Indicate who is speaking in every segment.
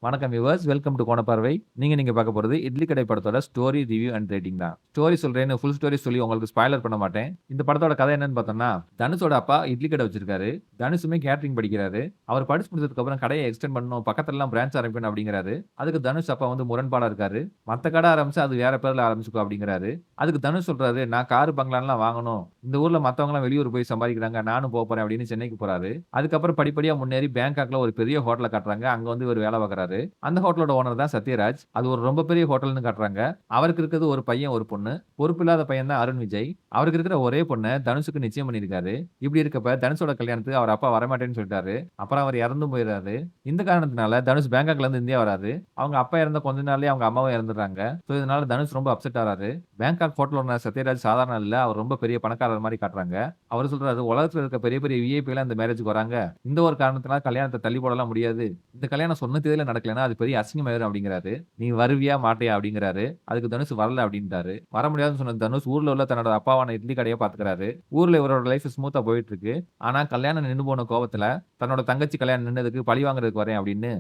Speaker 1: வணக்கம் viewers. Welcome to கோணப்பார்வை. நீங்க பார்க்க போறது இட்லி கடை படத்தோட ஸ்டோரி, ரிவ்யூ அண்ட் ரேட்டிங் தான். ஸ்டோரி சொல்றேன்னு ஃபுல் ஸ்டோரி சொல்லி உங்களுக்கு ஸ்பாயிலர் பண்ண மாட்டேன். இந்த படத்தோட கதை என்னன்னு பார்த்தோம்னா, தனுஷோட அப்பா இட்லி கடை வச்சிருக்காரு. தனுஷுமே கேட்டரிங் படிக்கிறாரு. அவர் படிச்சு முடிச்சதுக்கு அப்புறம் கடைய எக்ஸ்டெண்ட் பண்ணணும். பக்கத்துலலாம் பிரான்ச் ஆரம்பிக்கணும் அப்படிங்கிறாரு. அதுக்கு தனுஷ் அப்பா வந்து முரண்பாடா இருக்காரு. மத்த கடை ஆரம்பிச்சா அது வேற பேர்ல ஆரம்பிச்சுக்கோ அப்படிங்கிறாரு. அதுக்கு தனுஷ் சொல்றாரு, நான் காரு, பங்களாலாம் வாங்கணும். இந்த ஊர்ல மத்தவங்கலாம் வெளியூர் போய் சம்பாதிக்கிறாங்க. நானும் போறேன் அப்படின்னு சென்னைக்கு போறாரு. அதுக்கப்புறம் படிப்படியா முன்னேறி பேங்காக்ல ஒரு பெரிய ஹோட்டல காட்டுறாங்க. அங்க வந்து இவரு வேலை பார்க்குறாரு. அந்த ஹோட்டலோட ஓனர் தான் சத்யராஜ். அது ஒரு ரொம்ப பெரிய ஹோட்டல்னு காட்டுறாங்க. அவருக்கு இருக்கிறது ஒரு பையன், ஒரு பொண்ணு. பொறுப்பில்லாத பையன் தான் அருண் விஜய். அவருக்கு இருக்கிற ஒரே பொண்ண தனுஷுக்கு நிச்சயம் பண்ணியிருக்காரு. இப்படி இருக்கப்ப தனுஷோட கல்யாணத்துக்கு அவர் அப்பா வரமாட்டேன்னு சொல்லிட்டாரு. அப்புறம் அவர் இறந்தும் போயிறாரு. இந்த காரணத்தினால தனுஷ் பேங்காக்ல இருந்து இந்தியா வராரு. அவங்க அப்பா இறந்த கொஞ்ச நாள்லயே அவங்க அம்மாவும் இறந்துடுறாங்க. சோ இதனால தனுஷ் ரொம்ப அப்செட் ஆறாரு. பேங்காக் ஹோட்டல் ஓனர் சத்யராஜ் சாதாரண இல்ல. அவர் ரொம்ப பெரிய பணக்காரர் மாரி காட்டுறாங்க. அவரு சொல்றாரு, உலகத்துல இருக்க பெரிய பெரிய விஐபி எல்லாம் இந்த மேரேஜ்க்கு வராங்க. இந்த ஒரு காரணத்தினால கல்யாணத்த தள்ளி போடலாம் முடியாது. இந்த கல்யாணம் சொன்ன தேதியில நடக்கலன்னா அது பெரிய அசிங்கமாயிரும் அப்படிங்கிறாரு. நீ வருவியா மாட்டியா அப்படிங்கிறாரு. அதுக்கு தனுஷ் வரல அப்படின்ட்டாரு. வர முடியாதுன்னு சொன்ன தனுஷ் ஊர்ல உள்ள தன்னோட அப்பாவான இட்லி கடைய பாத்துக்கிறாரு. ஊர்ல இவரோட லைஃப் ஸ்மூத்தா போயிட்டு இருக்கு. ஆனா கல்யாணம் நின்னு போன கோவத்துல தன்னோட தங்கச்சி கல்யாணம் நின்னதுக்கு பழி வாங்குறதுக்கு வரேன் அப்படின்னு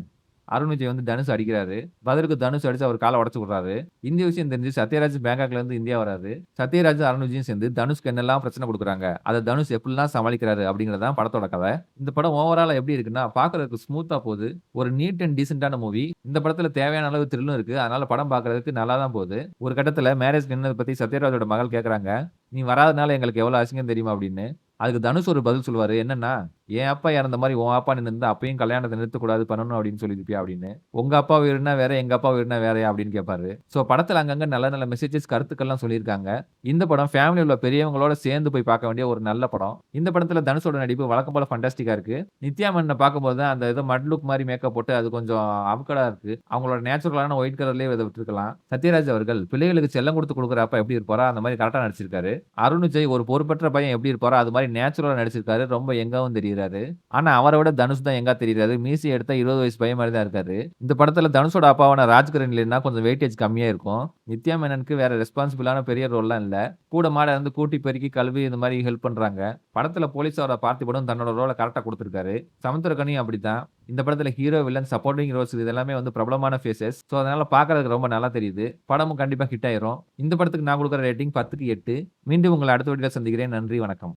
Speaker 1: அருண் விஜய் வந்து தனுஷ் அடிக்கிறாரு. பதிலுக்கு தனுஷ் அடிச்சு அவர் கால உடைச்சு விடுறாரு. இந்த விஷயம் தெரிஞ்சு சத்யராஜ் பேங்காக்ல இருந்து இந்தியா வராரு. சத்யராஜ், அருண் விஜயும் சேர்ந்து தனுஷ்க்கு என்னெல்லாம் பிரச்சனை குடுக்குறாங்க. அத தனுஷ் எப்படிலாம் சமாளிக்கிறாரு அப்படிங்கிறது தான் படத்தோட கதை. இந்த படம் ஓவராலா எப்படி இருக்குன்னா, பார்க்கறதுக்கு ஸ்மூத்தா போகுது. ஒரு நீட் அண்ட் டீசென்ட்டான மூவி. இந்த படத்துல தேவையான அளவு த்ரில்லும் இருக்கு. அதனால படம் பார்க்கறதுக்கு நல்லா தான் போகுது. ஒரு கட்டத்துல மேரேஜ் நின்னத பத்தி சத்யராஜோட மகள் கேட்கறாங்க. "நீ வராதனால எங்களுக்கு எவ்வளவு அசிங்கம் தெரியுமா?" அப்படின்னு. அதுக்கு தனுஷ் ஒரு பதில் சொல்லுவாரு. என்னன்னா, "என் அப்பா இறந்த மாரி உன் அப்பா நின்னுருந்தா அப்பயும் கல்யாணத்த நிறுத்தக்கூடாது பண்ணணும் அப்படின்னு சொல்லியிருப்பியா?" அப்படின்னு. "உங்க அப்பா உயிர்னா வேற, எங்க அப்பா உயிர்னா வேறயா?" அப்படின்னு கேட்பாரு. சோ படத்துல அங்கங்க நல்ல நல்ல மெசேஜஸ், கருத்துக்கள்லாம் சொல்லியிருக்காங்க. இந்த படம் ஃபேமிலில உள்ள பெரியவங்களோட சேர்ந்து போய் பார்க்க வேண்டிய ஒரு நல்ல படம். இந்த படத்துல தனுஷோட நடிப்பு வழக்கம் போல ஃபண்டாஸ்டிக்கா இருக்கு. நித்யா மேனன பார்க்கும்போது தான் அந்த ஏதோ மட் லுக் மாரி மேக்கப் போட்டு அது கொஞ்சம் அவுக்கடா இருக்கு. அவங்களோட நேச்சுரலான ஒயிட் கலர்லயே இத விட்டுருக்கலாம். சத்யராஜ் அவர்கள் பிள்ளைகளுக்கு செல்லம் குடுத்து குடுக்குற அப்பா எப்படி இருப்பாரோ அந்த மாரி கரெக்ட்டா நடிச்சிருக்காரு. அருண் விஜய் ஒரு பொறுப்பற்ற பையன் எப்படி இருப்பாரோ அது மாரி நேச்சுரலா நடிச்சிருக்காரு. ரொம்ப யங்காவும் தெரியிறாரு. ஆனா அவர விட தனுஷ் தான் யங்கா தெரியிறாரு. மீசைய எடுத்தா 20 வயசு பையன் மாரி தான் இருக்காரு. இந்த படத்துல தனுஷோட அப்பாவான ராஜ்கிரண் இல்லைன்னா கொஞ்சம் வெயிட்டேஜ் கம்மியா இருக்கும். நித்யா மேனனுக்கு வேற ரெஸ்பான்சிபிளான பெரிய ரோல்லாம் இல்ல. கூட மாட இருந்து கூட்டி பெருக்கி கழுவி இந்த மாரி ஹெல்ப் பண்றாங்க. படத்துல போலீஸார பார்த்திபனும் தன்னோட ரோல கரெக்ட்டா குடுத்திருக்காரு. சமுத்திரக்கனியும் அப்படித்தான். இந்த படத்துல ஹீரோ, வில்லன், சப்போர்ட்டிங் ரோல்ஸ் இது எல்லாமே வந்து பிரபலமான ஃபேஸஸ். சோ அதனால பார்க்கறதுக்கு ரொம்ப நல்லா தெரியுது. படமும் கண்டிப்பா ஹிட் ஆயிரும். இந்த படத்துக்கு நான் குடுக்குற ரேட்டிங் 10க்கு 8. மீண்டும் உங்கள அடுத்த வீடியோல சந்திக்கிறேன். நன்றி, வணக்கம்.